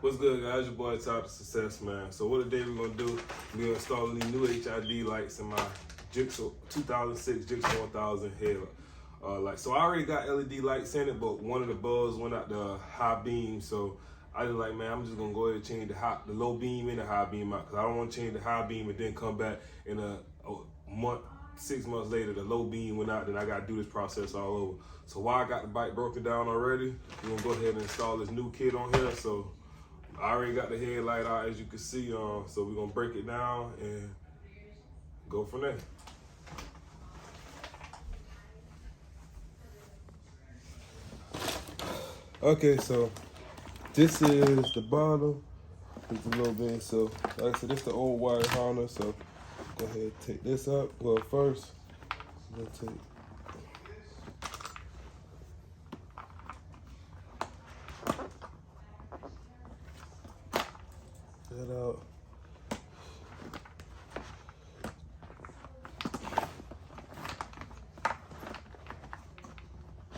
What's good, guys? Your boy Top of Success, man. So what today we're gonna do? We're gonna install these new HID lights in my Gixxer 2006 Gixxer 1000 head light. So I already got LED lights in it, but one of the bulbs went out the high beam. So I was like, man, I'm just gonna go ahead and change the low beam and the high beam out, because I don't want to change the high beam and then come back in a month, 6 months later, the low beam went out, then I gotta do this process all over. So while I got the bike broken down already, we're gonna go ahead and install this new kit on here. So I already got the headlight out, as you can see, so we're gonna break it down and go from there. Okay, so this is the bottom. It's a little bit, so like I said, this is the old wire harness, so go ahead and take this up. Well, first, I'm gonna take that out.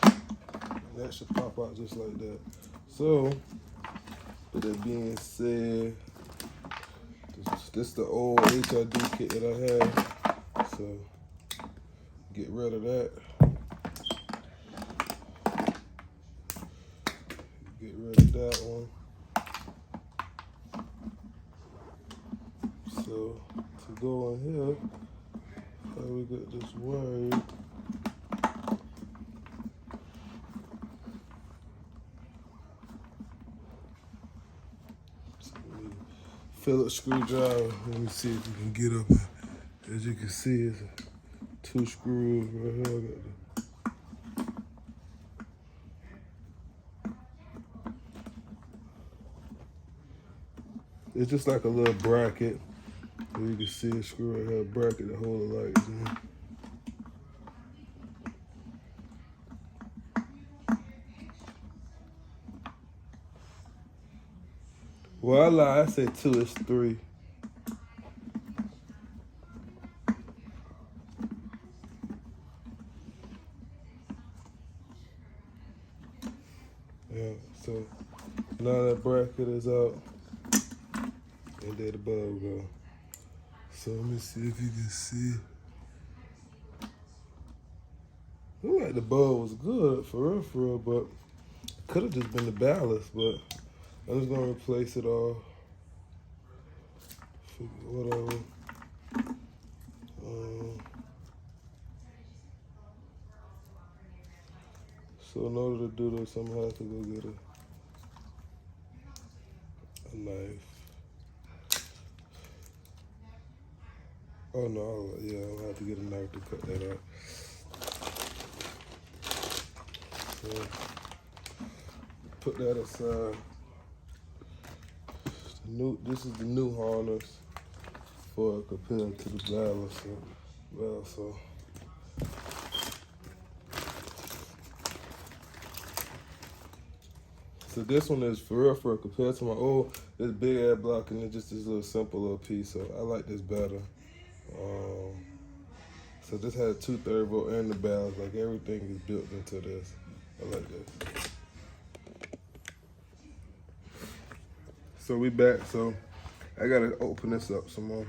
And that should pop out just like that. So, with that being said, this is the old HID kit that I have. So, get rid of that. Get rid of that one. So, to go in here, how we got this wire. Phillips screwdriver. Let me see if you can get up. As you can see, it's 2 screws right here. I got it's just like a little bracket. You can see a screw right here, a bracket to hold the lights in. Well, I lied. I said 2. It's 3. Yeah. So now that bracket is out, and there the bulb go. So let me see if you can see. Look like the bulb was good for real, but could have just been the ballast. But I'm just gonna replace it all. Whatever. So in order to do this, I'm gonna have to go get a knife. Oh no, yeah, I'm gonna have to get a knife to cut that out. So put that aside. This is the new harness for it compared to the ballast. So this one is for real compared to my old, this big ass block, and it's just this little simple little piece. So I like this better. So this has 2/3 volt and the ballast. Like everything is built into this. I like this. So we back. So I gotta open this up some more.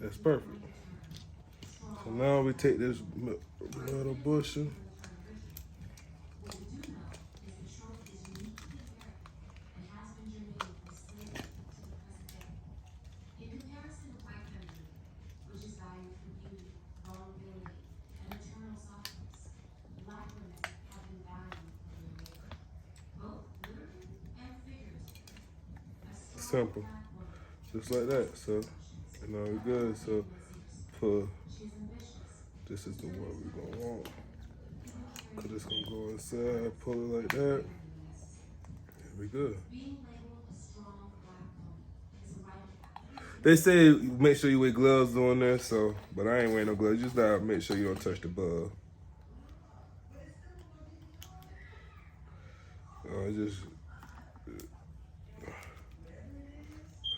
That's perfect. So now we take this metal bushing. simple, just like that. So, you know, we're good. So, this is the one we're gonna want. Cause it's gonna go inside, pull it like that, and we good. They say make sure you wear gloves on there, so, but I ain't wearing no gloves. Just gotta make sure you don't touch the bug. Just,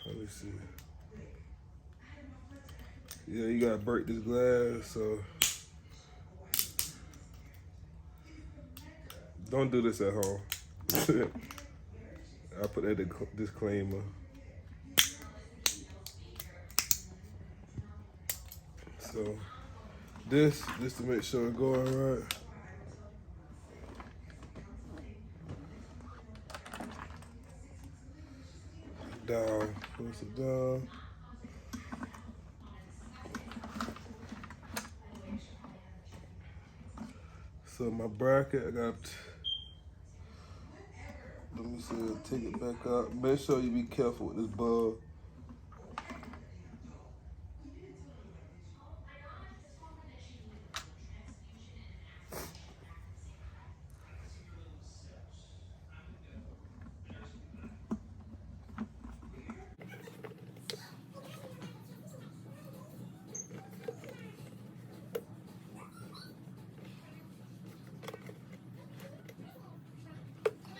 let me see. Yeah, you gotta break this glass, so don't do this at home. I put that disclaimer. So this to make sure it's going right. Down, push it down. So my bracket, I got, let me see, take it back up. Make sure you be careful with this bug.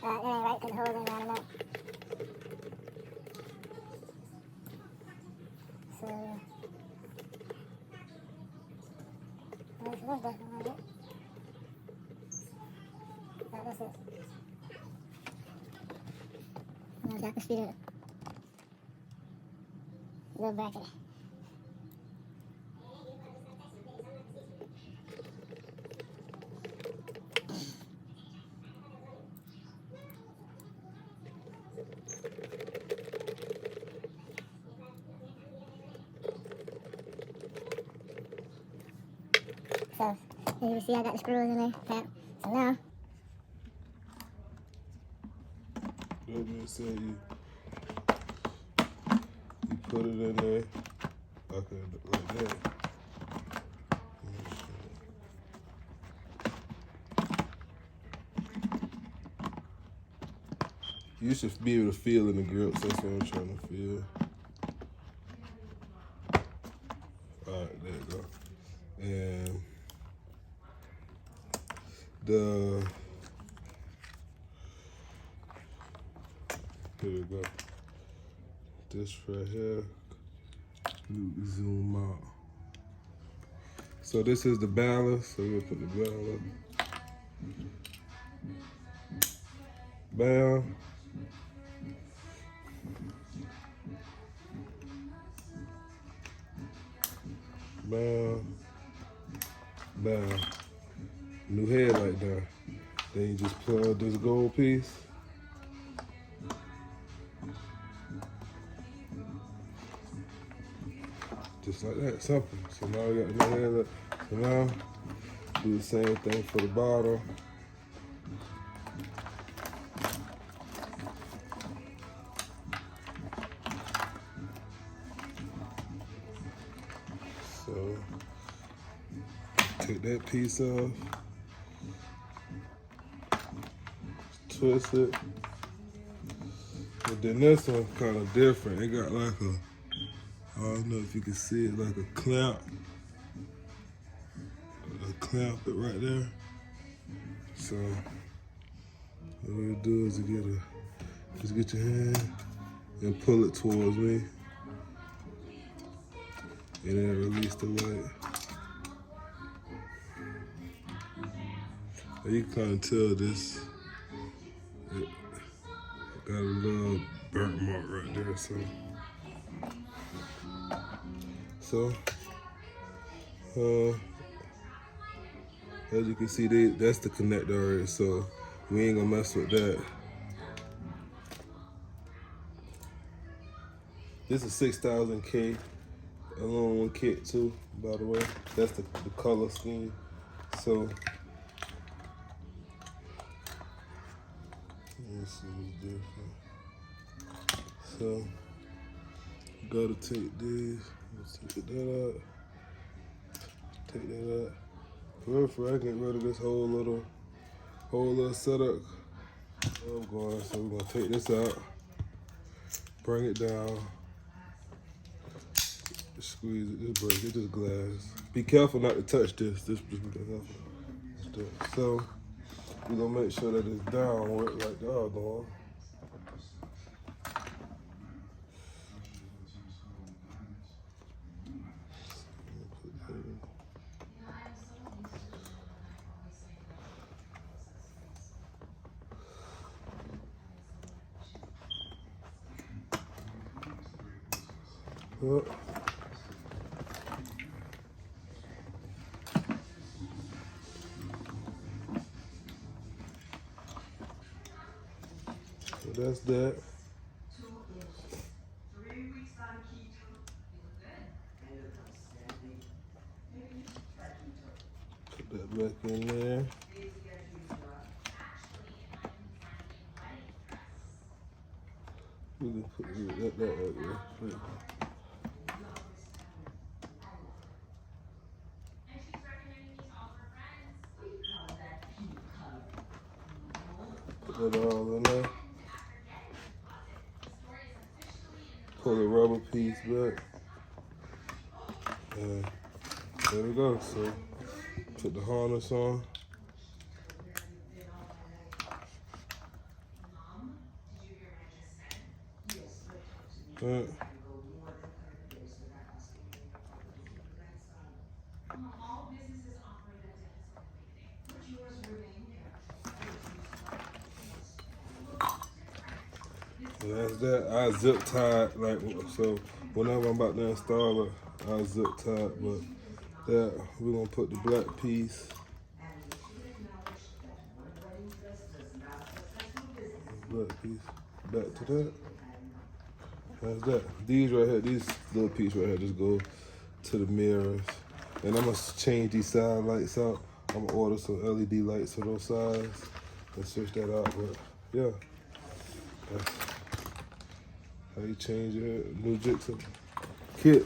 That ain't right, because the hose ain't lining up. So, that's definitely it. That's it. Now I've got the speed of it. Little bracket. So, you can see I got the screws in there, tap. So now, That being said, you put it in there, okay, like that. You should be able to feel in the grips. That's what I'm trying to feel. All right, there you go. And here we go. This right here. Zoom out. So this is the balance. So we'll put the balance. Bam. Bam. Bam. New headlight there. Then you just plug this gold piece. Just like that, simple. So now we got the new headlight. So now, do the same thing for the bottom. So, take that piece off. Twist it. But then this one kind of different. It got like a, I don't know if you can see it, like a clamp. A clamp it right there. So what we'll do is just get your hand and pull it towards me. And then release the light. And you can kind of tell this, it got a little burnt mark right there, so as you can see, that's the connector already, so we ain't gonna mess with that. This is 6000K aluminum kit too, by the way. That's the color scheme. So let's see what's different. So gotta take these, take that out, take that out. For I get rid of this whole little setup. I'm going, so we're gonna take this out, bring it down, squeeze it, just break it, just glass. Be careful not to touch this. Just be careful. So we're gonna make sure that it's downward like the other one. Yep. So that's that. Put that back in there. We can put that right there. Put that all in there. Pull the rubber piece back. And there we go. So put the harness on. Right. And that's that. I zip tied, like, so whenever I'm about to install it, I zip tied, but that, we're gonna put the black piece. Black piece back to that. That's that. These right here, these little pieces right here just go to the mirrors. And I'm gonna change these side lights out. I'm gonna order some LED lights for those sides and switch that out, but yeah. That's how you change your new jigsaw kit.